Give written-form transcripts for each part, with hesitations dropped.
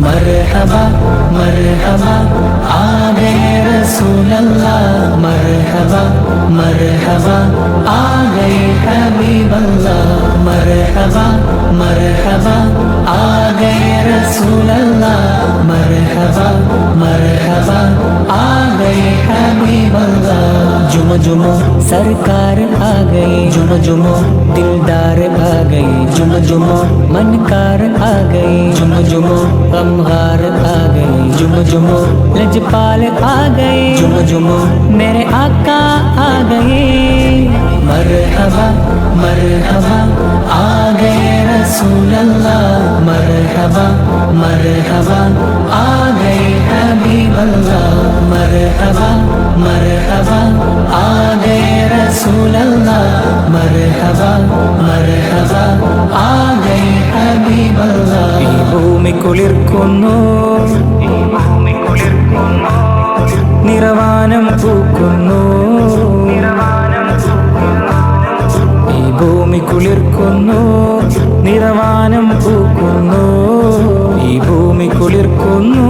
मरहबा मरहबा आ गए रसूल अल्लाह, मरहबा मरहबा आ गए हबीब अल्लाह, मरहबा मरहबा आ गए रसूल अल्लाह, मरहबा मरहबा आ गए हबीब अल्लाह। जुम जुम सरकार आ गए, जुम जुम दिलदार आ गए, जुम जुम मनकार आ गए, जुम जुम गमगार आ गए, जुम जुम लजपाल आ गए, जुम जुम मेरे आका आ गए। मरहबा मरहबा आ गए रसूल अल्लाह, मरहबा मरहबा आ गए हबीब अल्लाह, मरहबा मरहबा आ गए रसूल अल्लाह, मरहबा मरहबा आ गए हबीब अल्लाह। ഈ ഭൂമി കുളിർക്കുന്നു, നിറവാനം പൂക്കുന്നു, ഈ ഭൂമി കുളിർക്കുന്നു, നിറവാനം പൂക്കുന്നു, ഈ ഭൂമി കുളിർക്കുന്നു,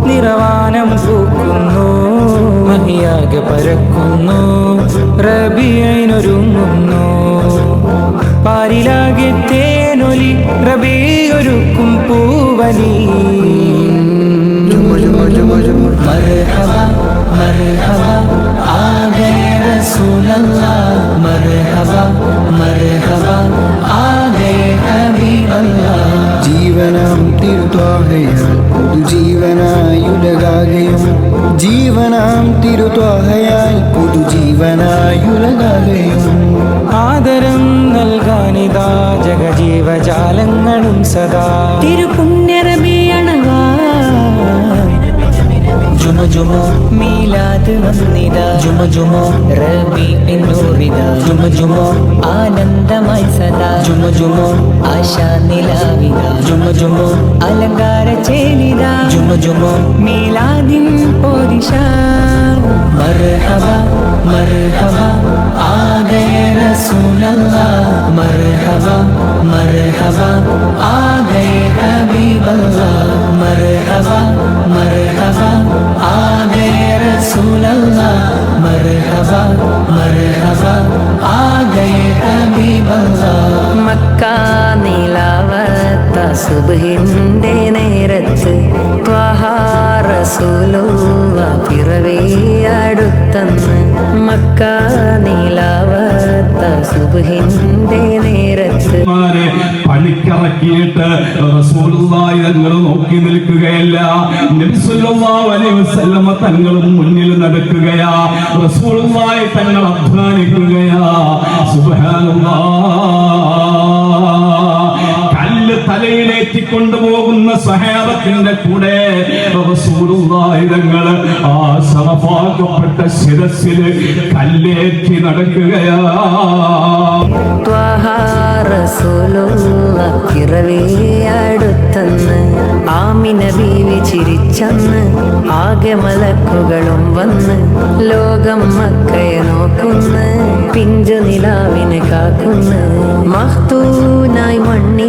നിറവാനം പൂക്കുന്നു, മഹിയാകെ പരക്കുന്നു, റബീഇനൊരുങ്ങുന്നു, പാരിലാകെ തേനൊലി റബീഒരുക്കും പൂവലി। मरहबा मरहबा आ गए रसूल अल्लाह, मरहबा मरहबा आ गए हबीब अल्लाह। ജീവനാം തിരുത്വാഹയാൽ പുതുജീവനായുലകാകയും, ജീവനാം തിരുത്വാഹയാൽ പുതുജീവനായുലകാകയും, ആദരം നൽകാനിതാ ജഗജീവജാലങ്ങളും സദാ തിരുപുണ്യറബിയണവാ। ജുമ ജുമ മീലാദ് വന്നിതാ, ജുമ ജുമ റബീഇന്നൂറിതാ, ജുമ ജുമ ആനന്ദമായി സദാ, ജുമ ജുമ ആശാ നിലാവിതാ, ജുമ ജുമ അലങ്കാര ചേലിതാ, ജുമ ജുമ മീലാദിൻ പോദിശ। മർഹബാ മർഹബാ ആ ഗए रसूल अल्लाह, मरहबा मरहबा आ गए हबीब अल्लाह, मरहबा मरहबा आ गए रसूल अल्लाह, मरहबा मरहबा आ गए हबीब अल्लाह। മക്ക നിലാവത്ത സുബ്ഹിന്റെ നേരത്ത് ത്വഹ റസൂലുള്ള പിറവി അടുത്തന്ന്, മക്ക നിലാവത്ത സുബ്ഹിന്റെ നേരത്ത് പണിക്കിറക്കിയിട്ട് റസൂലുള്ളാഹി തങ്ങൾ നോക്കി നിൽക്കുകയല്ല, നബി സല്ലല്ലാഹു അലൈഹി വസല്ലമ തങ്ങളും മുന്നിൽ നടക്കുകയാ, റസൂലുള്ളാഹി തങ്ങൾ അധ്വാനിക്കുകയാ। സുബ്ഹാനല്ലാഹ്, കല്ല് തലയിലേറ്റി കൊണ്ടുപോകുന്ന സ്വഹാബത്തിന്റെ കൂടെ റസൂലുള്ളാഹി തങ്ങൾ ആ ശറഫാക്കപ്പെട്ട ശിരസിൽ കല്ലേറ്റി നടക്കുകയാ। റസൂലുള്ള പിറവി അടുത്തന്ന്, ആമിന ബീവി ചിരിച്ചന്ന്, ആകെ മലക്കുകളും വന്ന്, ലോകം മക്കയെ നോക്കുന്ന്, പിഞ്ചു നിലാവിനെ കാക്കുന്ന്, മഖ്തൂനായി മണ്ണി